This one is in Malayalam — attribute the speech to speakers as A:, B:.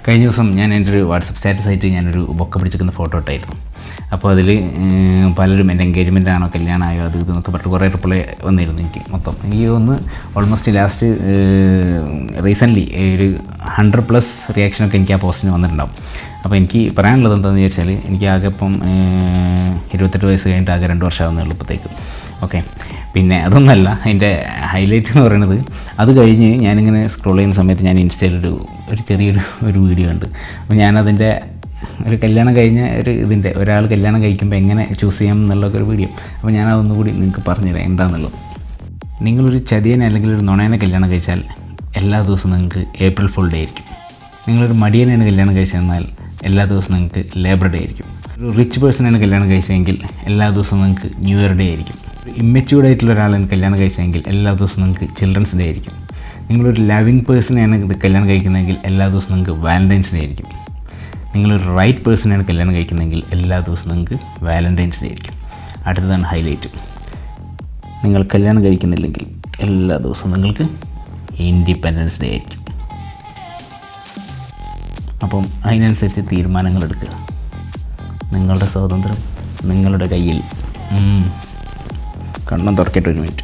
A: കഴിഞ്ഞ ദിവസം ഞാൻ എൻ്റെ ഒരു വാട്സപ്പ് സ്റ്റാറ്റസ് ആയിട്ട് ഞാനൊരു ബൊക്ക പിടിച്ചിരിക്കുന്ന ഫോട്ടോ ഇട്ടായിരുന്നു. അപ്പോൾ അതിൽ പലരും എൻ്റെ എൻഗേജ്മെൻ്റ് ആണോ കല്യാണമായോ അത് ഇതെന്നൊക്കെ പറഞ്ഞിട്ട് കുറേ റിപ്ലൈ വന്നിരുന്നു. എനിക്ക് തോന്നുന്നു ഓൾമോസ്റ്റ് ലാസ്റ്റ് റീസെൻ്റ്ലി ഒരു 100+ റിയാക്ഷനൊക്കെ എനിക്ക് ആ പോസ്റ്റിന് വന്നിട്ടുണ്ടാവും. അപ്പോൾ എനിക്ക് പറയാനുള്ളത് എന്താണെന്ന് ചോദിച്ചാൽ, എനിക്ക് ആകെ ഇപ്പം 28 വയസ്സ് കഴിഞ്ഞിട്ട് ആകെ 2 വർഷമാകുന്നേ ഉള്ളൂ ഇപ്പോഴത്തേക്ക്. ഓക്കെ, പിന്നെ അതൊന്നല്ല അതിൻ്റെ ഹൈലൈറ്റ് എന്ന് പറയുന്നത്, അത് കഴിഞ്ഞ് ഞാനിങ്ങനെ സ്ക്രോൾ ചെയ്യുന്ന സമയത്ത് ഞാൻ ഇൻസ്റ്റയിൽ ഒരു ചെറിയൊരു വീഡിയോ ഉണ്ട്. അപ്പോൾ ഞാനതിൻ്റെ ഒരു കല്യാണം കഴിഞ്ഞ ഒരാൾ കല്യാണം കഴിക്കുമ്പോൾ എങ്ങനെ ചൂസ് ചെയ്യാം എന്നുള്ളൊക്കെ ഒരു വീഡിയോ. അപ്പോൾ ഞാനതൊന്നും കൂടി നിങ്ങൾക്ക് പറഞ്ഞുതരാം എന്താണെന്നുള്ളത്. നിങ്ങളൊരു ചതിയനെ അല്ലെങ്കിൽ ഒരു നുണയനെ കല്യാണം കഴിച്ചാൽ എല്ലാ ദിവസവും നിങ്ങൾക്ക് ഏപ്രിൽ ഫുൾ ഡേ ആയിരിക്കും. നിങ്ങളൊരു മടിയനെയാണ് കല്യാണം കഴിച്ചതെന്നാൽ എല്ലാ ദിവസവും നിങ്ങൾക്ക് ലേബർ ഡേ ആയിരിക്കും. ഒരു റിച്ച് പേഴ്സണാണ് കല്യാണം കഴിച്ചതെങ്കിൽ എല്ലാ ദിവസവും നിങ്ങൾക്ക് ന്യൂ ഇയർ ഡേ ആയിരിക്കും. ഒരു ഇമ്മച്യൂർഡ് ആയിട്ടുള്ള ഒരാളാണ് കല്യാണം കഴിച്ചതെങ്കിൽ എല്ലാ ദിവസവും നിങ്ങൾക്ക് ചിൽഡ്രൻസ് ഡേ ആയിരിക്കും. നിങ്ങളൊരു ലവിങ് പേഴ്സണെയാണ് കല്യാണം കഴിക്കുന്നതെങ്കിൽ എല്ലാ ദിവസവും നിങ്ങൾക്ക് വാലൻറ്റൈൻസ് ഡേ ആയിരിക്കും. നിങ്ങളൊരു റൈറ്റ് പേഴ്സണെയാണ് കല്യാണം കഴിക്കുന്നതെങ്കിൽ എല്ലാ ദിവസവും നിങ്ങൾക്ക് വാലൻറ്റൈൻസ് ഡേ ആയിരിക്കും. അടുത്തതാണ് ഹൈലൈറ്റ്. നിങ്ങൾ കല്യാണം കഴിക്കുന്നില്ലെങ്കിൽ എല്ലാ ദിവസവും നിങ്ങൾക്ക് ഇൻഡിപെൻഡൻസ് ഡേ ആയിരിക്കും. അപ്പം അതിനനുസരിച്ച് തീരുമാനങ്ങൾ എടുക്കുക. നിങ്ങളുടെ സ്വാതന്ത്ര്യം നിങ്ങളുടെ കയ്യിൽ. കണ്ണം തുറക്കട്ടെ ഒരു മിനിറ്റ്.